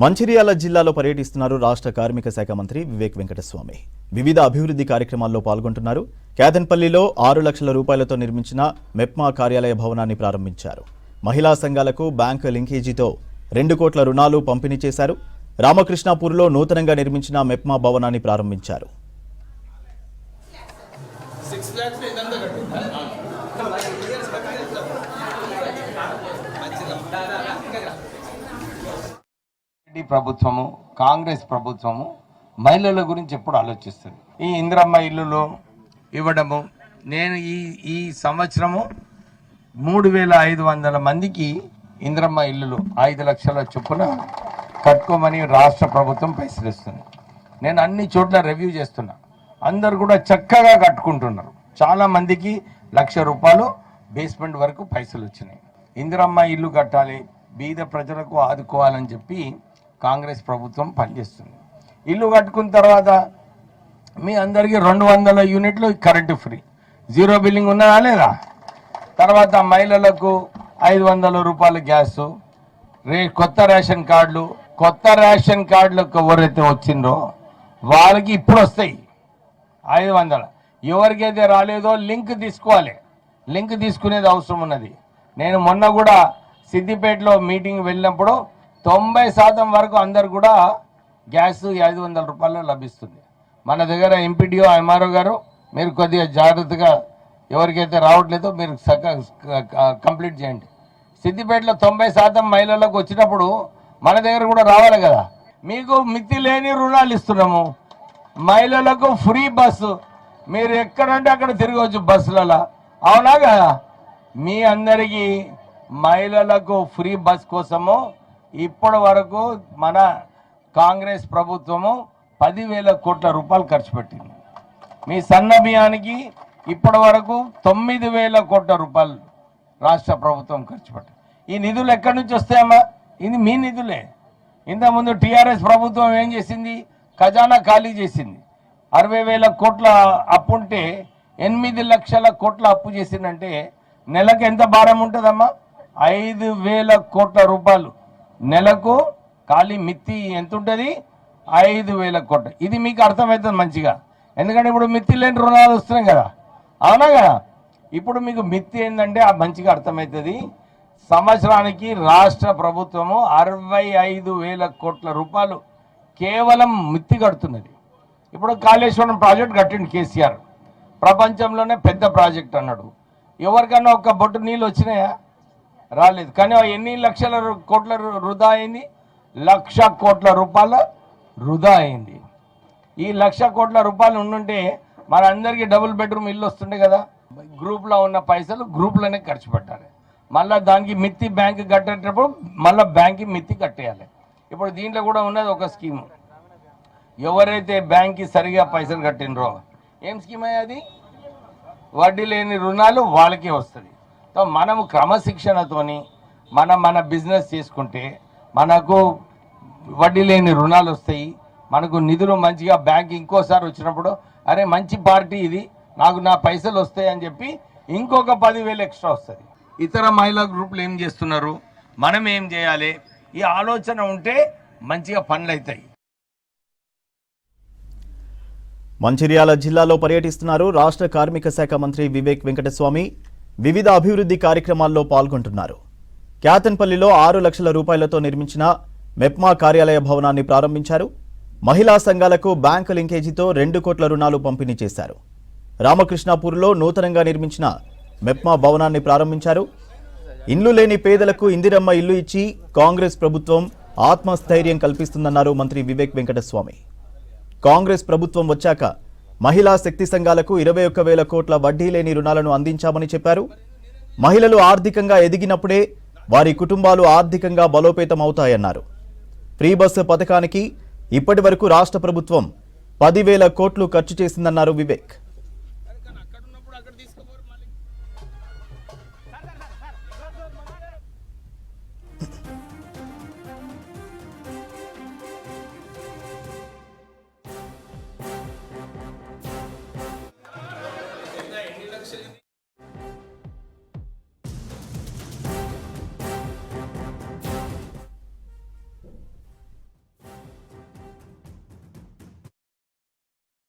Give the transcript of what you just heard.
మంచిర్యాల జిల్లాలో పర్యటిస్తున్నారు రాష్ట్ర కార్మిక శాఖ మంత్రి వివేక్ వెంకటస్వామి. వివిధ అభివృద్ధి కార్యక్రమాల్లో పాల్గొంటున్నారు. కేతన్పల్లిలో 6 లక్షల రూపాయలతో నిర్మించిన మెప్మా కార్యాలయ భవనాన్ని ప్రారంభించారు. మహిళా సంఘాలకు బ్యాంకు లింకేజీతో 2 కోట్ల రుణాలు పంపిణీ చేశారు. రామకృష్ణాపూర్లో నూతనంగా నిర్మించిన మెప్మా భవనాన్ని ప్రారంభించారు. ప్రభుత్వము కాంగ్రెస్ ప్రభుత్వము మహిళల గురించి ఎప్పుడు ఆలోచిస్తుంది. ఈ ఇందిరమ్మ ఇల్లులు ఇవ్వడము, నేను ఈ సంవత్సరము 3500 మందికి ఇందిరమ్మ ఇల్లులు 5 లక్షల చొప్పున కట్టుకోమని రాష్ట్ర ప్రభుత్వం పైసలు ఇస్తుంది. నేను అన్ని చోట్ల రివ్యూ చేస్తున్నా, అందరు కూడా చక్కగా కట్టుకుంటున్నారు. చాలా మందికి 1,00,000 రూపాయలు బేస్మెంట్ వరకు పైసలు వచ్చినాయి. ఇందిరమ్మ ఇల్లు కట్టాలి, బీద ప్రజలకు ఆదుకోవాలని చెప్పి కాంగ్రెస్ ప్రభుత్వం పనిచేస్తుంది. ఇల్లు కట్టుకున్న తర్వాత మీ అందరికీ 200 యూనిట్లు కరెంటు ఫ్రీ, 0 బిల్లింగ్ ఉన్నదా లేదా? తర్వాత మహిళలకు 500 రూపాయల గ్యాసు, కొత్త రేషన్ కార్డులకు ఎవరైతే వచ్చిందో వాళ్ళకి ఇప్పుడు వస్తాయి 500. ఎవరికైతే రాలేదో లింక్ తీసుకోవాలి, లింక్ తీసుకునేది అవసరం ఉన్నది. నేను మొన్న కూడా సిద్దిపేటలో మీటింగ్ వెళ్ళినప్పుడు 90% వరకు అందరు కూడా గ్యాస్ 500 రూపాయలు లభిస్తుంది. మన దగ్గర ఎంపీడీఓ ఎంఆర్ఓ గారు మీరు కొద్దిగా జాగ్రత్తగా ఎవరికైతే రావట్లేదో మీరు కంప్లీట్ చేయండి. సిద్దిపేటలో 90% మహిళలకు వచ్చినప్పుడు మన దగ్గర కూడా రావాలి కదా. మీకు మితి లేని రుణాలు ఇస్తున్నాము, మహిళలకు ఫ్రీ బస్సు, మీరు ఎక్కడంటే అక్కడ తిరగవచ్చు బస్సులలో, అవునా కదా? మీ అందరికీ మహిళలకు ఫ్రీ బస్ కోసము ఇప్పటి వరకు మన కాంగ్రెస్ ప్రభుత్వము 10,000 కోట్ల రూపాయలు ఖర్చు పెట్టింది. మీ సన్న బియ్యానికి ఇప్పటి వరకు 9,000 కోట్ల రూపాయలు రాష్ట్ర ప్రభుత్వం ఖర్చు పెట్టింది. ఈ నిధులు ఎక్కడి నుంచి వస్తాయమ్మా? ఇది మీ నిధులే. ఇంతకుముందు టీఆర్ఎస్ ప్రభుత్వం ఏం చేసింది? ఖజానా ఖాళీ చేసింది. 60,000 కోట్ల అప్పు ఉంటే 8 లక్షల కోట్ల అప్పు చేసిందంటే నెలకు ఎంత భారం ఉంటుందమ్మా? 5,000 కోట్ల రూపాయలు నెలకు ఖాళీ మిత్తి ఎంత ఉంటుంది? 5,000 కోట్లు. ఇది మీకు అర్థమవుతుంది మంచిగా, ఎందుకంటే ఇప్పుడు మిత్తి లేని రుణాలు వస్తున్నాయి కదా, అవునా కదా? ఇప్పుడు మీకు మిత్తి ఏంటంటే ఆ మంచిగా అర్థమవుతుంది. సంవత్సరానికి రాష్ట్ర ప్రభుత్వము 65,000 కోట్ల రూపాయలు కేవలం మిత్తి కడుతున్నది. ఇప్పుడు కాళేశ్వరం ప్రాజెక్ట్ కట్టిండు కేసీఆర్, ప్రపంచంలోనే పెద్ద ప్రాజెక్ట్ అన్నాడు. ఎవరికన్నా ఒక బొట్టు నీళ్ళు వచ్చినాయా? రాలేదు. కానీ ఎన్ని లక్షల కోట్ల వృధా అయింది? 1,00,000 కోట్ల రూపాయల వృధా అయింది. ఈ 1,00,000 కోట్ల రూపాయలు ఉండుంటే మన అందరికీ డబుల్ బెడ్రూమ్ ఇల్లు వస్తుండే కదా. గ్రూప్లో ఉన్న పైసలు గ్రూప్లోనే ఖర్చు పెట్టాలి. మళ్ళీ దానికి మిత్తి బ్యాంకు కట్టేటప్పుడు మళ్ళీ బ్యాంక్కి మిత్తి కట్టేయాలి. ఇప్పుడు దీంట్లో కూడా ఉన్నది ఒక స్కీము, ఎవరైతే బ్యాంక్కి సరిగా పైసలు కట్టినరో, ఏం స్కీమ్ అయ్యేది? వడ్డీ లేని రుణాలు వాళ్ళకే వస్తుంది. సో మనము క్రమశిక్షణతోని మన బిజినెస్ చేసుకుంటే మనకు వడ్డీ లేని రుణాలు వస్తాయి, మనకు నిధులు మంచిగా బ్యాంక్ ఇంకోసారి వచ్చినప్పుడు అరే మంచి పార్టీ ఇది, నాకు నా పైసలు వస్తాయి అని చెప్పి ఇంకొక 10,000 ఎక్స్ట్రా వస్తుంది. ఇతర మహిళా గ్రూపులు ఏం చేస్తున్నారు, మనం ఏం చేయాలి, ఈ ఆలోచన ఉంటే మంచిగా పనులు అవుతాయి. మంచిర్యాల జిల్లాలో పర్యటిస్తున్నారు రాష్ట్ర కార్మిక శాఖ మంత్రి వివేక్ వెంకటస్వామి. వివిధ అభివృద్ధి కార్యక్రమాల్లో పాల్గొంటున్నారు. కేతన్పల్లిలో 6 లక్షల రూపాయలతో నిర్మించిన మెప్మా కార్యాలయ భవనాన్ని ప్రారంభించారు. మహిళా సంఘాలకు బ్యాంకు లింకేజీతో 2 కోట్ల రుణాలు పంపిణీ చేశారు. రామకృష్ణాపూర్లో నూతనంగా నిర్మించిన మెప్మా భవనాన్ని ప్రారంభించారు. ఇల్లు లేని పేదలకు ఇందిరమ్మ ఇల్లు ఇచ్చి కాంగ్రెస్ ప్రభుత్వం ఆత్మస్థైర్యం కల్పిస్తుందన్నారు మంత్రి వివేక్ వెంకటస్వామి. కాంగ్రెస్ ప్రభుత్వం వచ్చాక మహిళా శక్తి సంఘాలకు 21,000 కోట్ల వడ్డీ లేని రుణాలను అందించామని చెప్పారు. మహిళలు ఆర్థికంగా ఎదిగినప్పుడే వారి కుటుంబాలు ఆర్థికంగా బలోపేతం అవుతాయన్నారు. ఫ్రీ బస్సు పథకానికి ఇప్పటి వరకు రాష్ట్ర ప్రభుత్వం 10,000 కోట్లు ఖర్చు చేసిందన్నారు వివేక్.